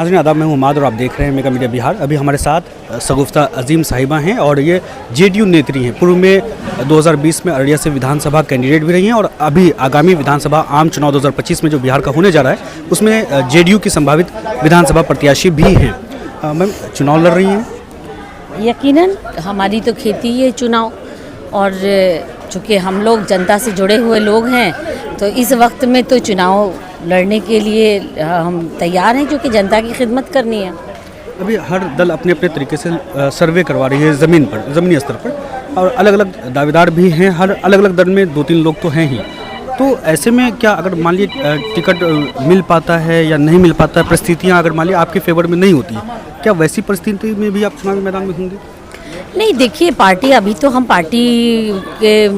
नाज़रीन आदाब, मैं हूं उमाद और आप देख रहे हैं मेगा मीडिया बिहार। अभी हमारे साथ शगुफ्ता अजीम साहिबा हैं और ये जेडीयू नेत्री हैं। पूर्व में 2020 में अररिया से विधानसभा कैंडिडेट भी रही हैं और अभी आगामी विधानसभा आम चुनाव 2025 में जो बिहार का होने जा रहा है उसमें जेडीयू की संभावित विधानसभा प्रत्याशी भी हैं। मैम, चुनाव लड़ रही हैं? यकीनन हमारी तो खेती है चुनाव, और चूँकि हम लोग जनता से जुड़े हुए लोग हैं तो इस वक्त में तो चुनाव लड़ने के लिए हम तैयार हैं, क्योंकि जनता की खिदमत करनी है। अभी हर दल अपने अपने तरीके से सर्वे करवा रही है ज़मीनी स्तर पर, और अलग अलग दावेदार भी हैं। हर अलग अलग दल में 2-3 लोग तो हैं ही। तो ऐसे में क्या अगर मान लीजिए टिकट मिल पाता है या नहीं मिल पाता है, परिस्थितियाँ अगर मान लीजिए आपके फेवर में नहीं होती, क्या वैसी परिस्थिति में भी आप चुनावी मैदान में होंगे? नहीं, देखिए, पार्टी अभी तो हम पार्टी के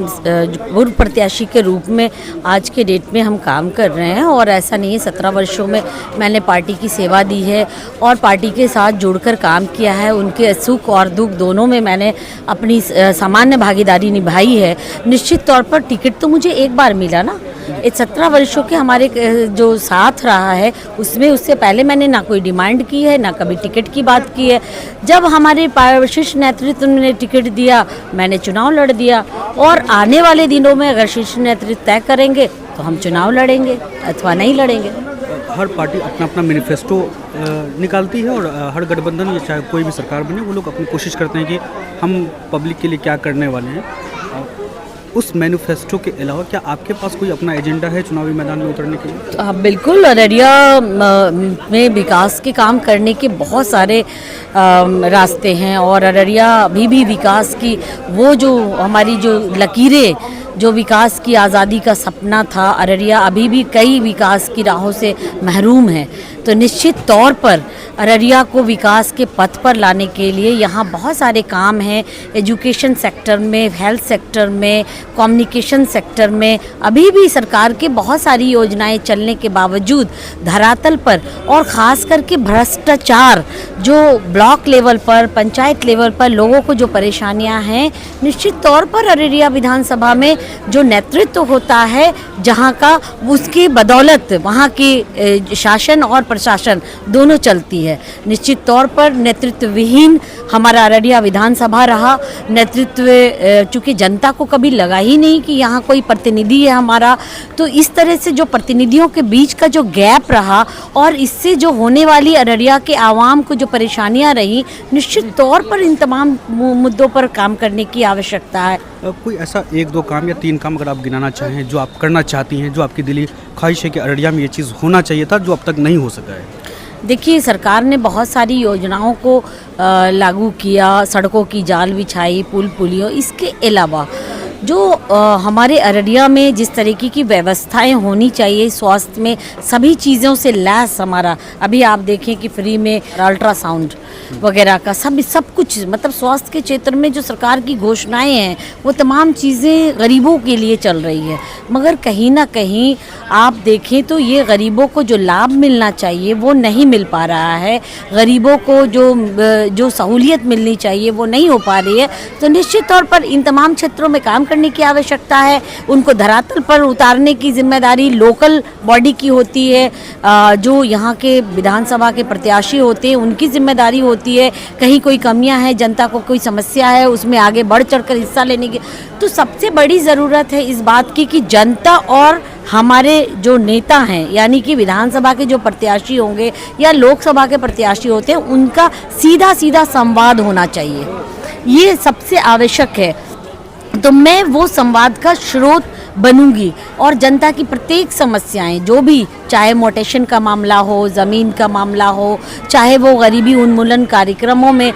पूर्व प्रत्याशी के रूप में आज के डेट में हम काम कर रहे हैं, और ऐसा नहीं है। 17 वर्षों में मैंने पार्टी की सेवा दी है और पार्टी के साथ जुड़कर काम किया है। उनके सुख और दुख दोनों में मैंने अपनी सामान्य भागीदारी निभाई है। निश्चित तौर पर टिकट तो मुझे एक बार मिला ना। 17 वर्षों के हमारे जो साथ रहा है उसमें उससे पहले मैंने ना कोई डिमांड की है, ना कभी टिकट की बात की है। जब हमारे वरिष्ठ नेतृत्व ने टिकट दिया, मैंने चुनाव लड़ दिया, और आने वाले दिनों में अगर शीर्ष नेतृत्व तय करेंगे तो हम चुनाव लड़ेंगे अथवा नहीं लड़ेंगे। हर पार्टी अपना अपना मैनिफेस्टो निकालती है, और हर गठबंधन या चाहे कोई भी सरकार बने, वो लोग अपनी कोशिश करते हैं कि हम पब्लिक के लिए क्या करने वाले हैं। उस मैनिफेस्टो के अलावा क्या आपके पास कोई अपना एजेंडा है चुनावी मैदान में उतरने के लिए? बिल्कुल, अररिया में विकास के काम करने के बहुत सारे रास्ते हैं, और अररिया अभी भी विकास की वो जो हमारी जो लकीरें, जो विकास की आज़ादी का सपना था, अररिया अभी भी कई विकास की राहों से महरूम है। तो निश्चित तौर पर अररिया को विकास के पथ पर लाने के लिए यहाँ बहुत सारे काम हैं। एजुकेशन सेक्टर में, हेल्थ सेक्टर में, कम्युनिकेशन सेक्टर में अभी भी सरकार के बहुत सारी योजनाएं चलने के बावजूद धरातल पर, और ख़ास करके भ्रष्टाचार जो ब्लॉक लेवल पर, पंचायत लेवल पर लोगों को जो परेशानियां हैं, निश्चित तौर पर अररिया विधानसभा में जो नेतृत्व होता है जहां का, उसकी बदौलत वहां की शासन और प्रशासन दोनों चलती है। निश्चित तौर पर नेतृत्व विहीन हमारा अररिया विधानसभा रहा। नेतृत्व चूँकि जनता को कभी लगा ही नहीं कि यहाँ कोई प्रतिनिधि है हमारा, तो इस तरह से जो प्रतिनिधियों के बीच का जो गैप रहा, और इससे जो होने वाली अररिया के आवाम को जो परेशानियाँ रही, निश्चित तौर पर इन तमाम मुद्दों पर काम करने की आवश्यकता है। कोई ऐसा 1-2 काम या 3 काम अगर आप गिनाना चाहें जो आप करना चाहती हैं, जो आपकी दिली ख्वाहिश है कि अररिया में ये चीज़ होना चाहिए था, जो अब तक नहीं हो सका है? देखिए, सरकार ने बहुत सारी योजनाओं को लागू किया, सड़कों की जाल बिछाई, पुल पुलियों। इसके अलावा जो हमारे अररिया में जिस तरीके की व्यवस्थाएं होनी चाहिए स्वास्थ्य में, सभी चीज़ों से लैस हमारा, अभी आप देखें कि फ्री में अल्ट्रासाउंड वगैरह का सब कुछ, मतलब स्वास्थ्य के क्षेत्र में जो सरकार की घोषणाएं हैं वो तमाम चीज़ें गरीबों के लिए चल रही है। मगर कहीं ना कहीं आप देखें तो ये गरीबों को जो लाभ मिलना चाहिए वो नहीं मिल पा रहा है। गरीबों को जो सहूलियत मिलनी चाहिए वो नहीं हो पा रही है। तो निश्चित तौर पर इन तमाम क्षेत्रों में काम करने की आवश्यकता है। उनको धरातल पर उतारने की जिम्मेदारी लोकल बॉडी की होती है। जो यहाँ के विधानसभा के प्रत्याशी होते हैं उनकी जिम्मेदारी होती है। कहीं कोई कमियां हैं, जनता को कोई समस्या है, उसमें आगे बढ़ चढ़कर हिस्सा लेने की। तो सबसे बड़ी ज़रूरत है इस बात की कि जनता और हमारे जो नेता हैं, यानी कि विधानसभा के जो प्रत्याशी होंगे या लोकसभा के प्रत्याशी होते हैं, उनका सीधा सीधा संवाद होना चाहिए। ये सबसे आवश्यक है। तो मैं वो संवाद का स्रोत बनूंगी, और जनता की प्रत्येक समस्याएं, जो भी, चाहे मोटेशन का मामला हो, ज़मीन का मामला हो, चाहे वो गरीबी उन्मूलन कार्यक्रमों में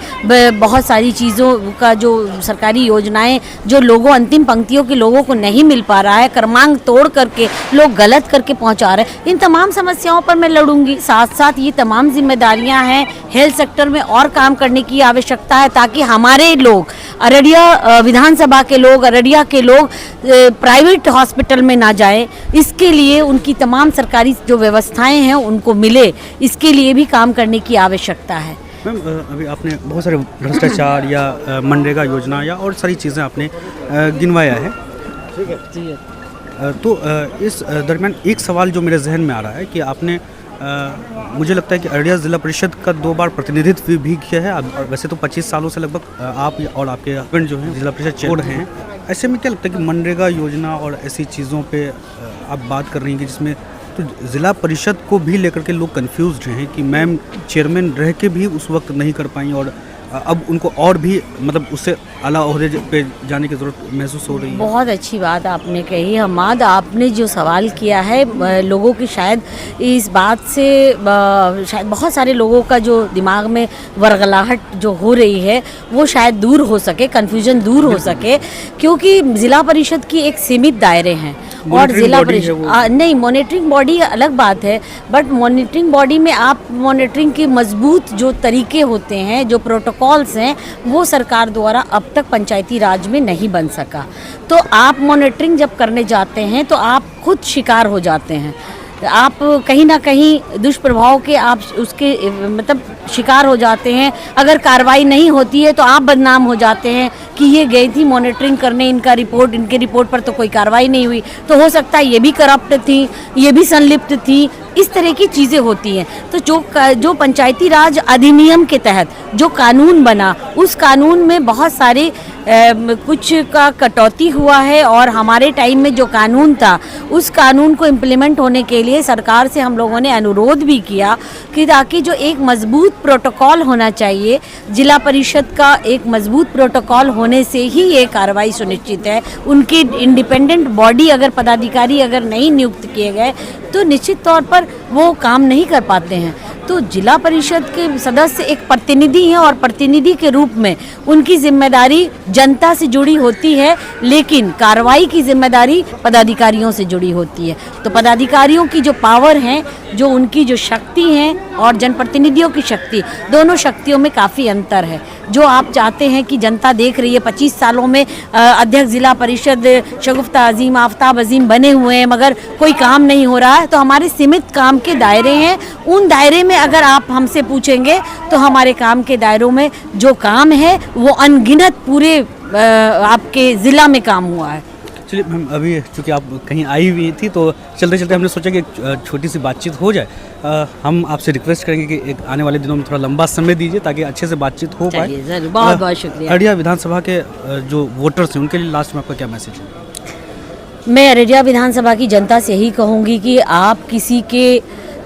बहुत सारी चीज़ों का जो सरकारी योजनाएं जो लोगों, अंतिम पंक्तियों के लोगों को नहीं मिल पा रहा है, क्रमांक तोड़ करके लोग गलत करके पहुंचा रहे हैं, इन तमाम समस्याओं पर मैं लड़ूंगी। साथ साथ ये तमाम जिम्मेदारियां हैं। हेल्थ सेक्टर में और काम करने की आवश्यकता है, ताकि हमारे लोग, अररिया विधानसभा के लोग, अररिया के लोग प्राइवेट हॉस्पिटल में ना जाएं। इसके लिए उनकी तमाम सरकारी जो व्यवस्थाएं हैं उनको मिले, इसके लिए भी काम करने की आवश्यकता है। मैम, अभी आपने बहुत सारे भ्रष्टाचार या मनरेगा योजना या और सारी चीज़ें आपने गिनवाया है। ठीक है। तो इस दरमियान एक सवाल जो मेरे जहन में आ रहा है कि आपने मुझे लगता है कि अररिया ज़िला परिषद का 2 बार प्रतिनिधित्व भी किया है। और वैसे तो 25 सालों से लगभग आप और आपके हस्बैंड जो हैं जिला परिषद चेयर हैं। ऐसे में क्या लगता है कि मनरेगा योजना और ऐसी चीज़ों पे आप बात कर रही हैं कि जिसमें तो ज़िला परिषद को भी लेकर के लोग कंफ्यूज्ड हैं कि मैम चेयरमैन रह के भी उस वक्त नहीं कर पाई और अब उनको और भी मतलब उससे आला ओहदे पे जाने की ज़रूरत महसूस हो रही है। बहुत अच्छी बात आपने कही हमाद। आपने जो सवाल किया है लोगों की शायद इस बात से शायद बहुत सारे लोगों का जो दिमाग में वरगलाहट जो हो रही है वो शायद दूर हो सके, कन्फ्यूजन दूर हो सके, क्योंकि ज़िला परिषद की एक सीमित दायरे हैं और ज़िला परिषद नहीं, मॉनिटरिंग बॉडी अलग बात है, बट मॉनिटरिंग बॉडी में आप मॉनिटरिंग के मजबूत जो तरीके होते हैं, जो प्रोटोकॉल्स हैं, वो सरकार द्वारा अब तक पंचायती राज में नहीं बन सका। तो आप मॉनिटरिंग जब करने जाते हैं तो आप खुद शिकार हो जाते हैं, आप कहीं ना कहीं दुष्प्रभाव के आप उसके मतलब शिकार हो जाते हैं। अगर कार्रवाई नहीं होती है तो आप बदनाम हो जाते हैं कि ये गई थी मॉनिटरिंग करने, इनके रिपोर्ट पर तो कोई कार्रवाई नहीं हुई, तो हो सकता है ये भी करप्ट थी, ये भी संलिप्त थी, इस तरह की चीज़ें होती हैं। तो जो पंचायती राज अधिनियम के तहत जो कानून बना, उस कानून में बहुत सारे कुछ का कटौती हुआ है और हमारे टाइम में जो कानून था उस कानून को इम्प्लीमेंट होने के लिए सरकार से हम लोगों ने अनुरोध भी किया कि ताकि जो एक मजबूत प्रोटोकॉल होना चाहिए, जिला परिषद का एक मजबूत प्रोटोकॉल होने से ही ये कार्रवाई सुनिश्चित है। उनकी इंडिपेंडेंट बॉडी अगर पदाधिकारी अगर नहीं नियुक्त किए गए तो निश्चित तौर पर वो काम नहीं कर पाते हैं। तो जिला परिषद के सदस्य एक प्रतिनिधि हैं और प्रतिनिधि के रूप में उनकी जिम्मेदारी जनता से जुड़ी होती है, लेकिन कार्रवाई की जिम्मेदारी पदाधिकारियों से जुड़ी होती है। तो पदाधिकारियों की जो पावर है, जो उनकी जो शक्ति है और जनप्रतिनिधियों की शक्ति, दोनों शक्तियों में काफ़ी अंतर है। जो आप चाहते हैं कि जनता देख रही है 25 सालों में अध्यक्ष जिला परिषद शगुफ्ता अजीम, आफ्ताब अजीम बने हुए हैं मगर कोई काम नहीं हो रहा है, तो हमारे सीमित काम के दायरे हैं। उन दायरे में अगर आप हमसे पूछेंगे तो हमारे काम के दायरों में जो काम है वो अनगिनत पूरे आपके ज़िला में काम हुआ है। चलिए मैम, अभी चूँकि आप कहीं आई हुई थी तो चलते चलते हमने सोचा कि एक छोटी सी बातचीत हो जाए। हम आपसे रिक्वेस्ट करेंगे कि एक आने वाले दिनों में थोड़ा लंबा समय दीजिए ताकि अच्छे से बातचीत हो पाए। बहुत बहुत शुक्रिया। अररिया विधानसभा के जो वोटर्स हैं उनके लिए लास्ट में आपका क्या मैसेज है? मैं अररिया विधानसभा की जनता से यही कहूँगी कि आप किसी के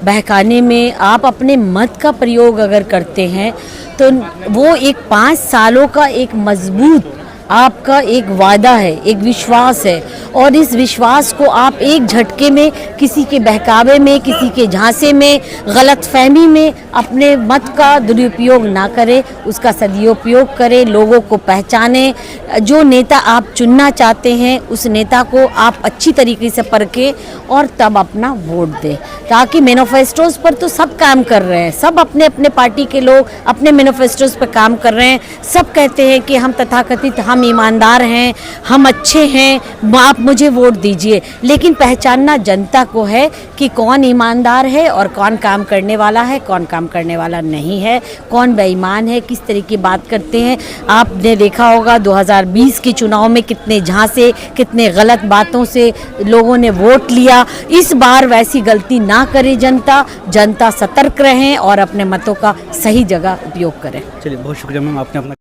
बहकाने में आप अपने मत का प्रयोग अगर करते हैं तो वो एक 5 सालों का एक मजबूत आपका एक वादा है, एक विश्वास है, और इस विश्वास को आप एक झटके में किसी के बहकावे में, किसी के झांसे में, गलतफहमी में अपने मत का दुरुपयोग ना करें, उसका सदुपयोग करें, लोगों को पहचानें। जो नेता आप चुनना चाहते हैं उस नेता को आप अच्छी तरीके से परखें और तब अपना वोट दें, ताकि मैनिफेस्टोज पर तो सब काम कर रहे हैं, सब अपने अपने पार्टी के लोग अपने मैनिफेस्टोज पर काम कर रहे हैं, सब कहते हैं कि हम तथाकथित हम ईमानदार हैं, हम अच्छे हैं, आप मुझे वोट दीजिए, लेकिन पहचानना जनता को है कि कौन ईमानदार है और कौन काम करने वाला है, कौन काम करने वाला नहीं है, कौन बेईमान है, किस तरह की बात करते हैं। आपने देखा होगा 2020 के चुनाव में कितने झांसे, कितने गलत बातों से लोगों ने वोट लिया। इस बार वैसी गलती ना करे जनता सतर्क रहें और अपने मतों का सही जगह उपयोग करें। चलिए, बहुत शुक्रिया मैम, आपने अपना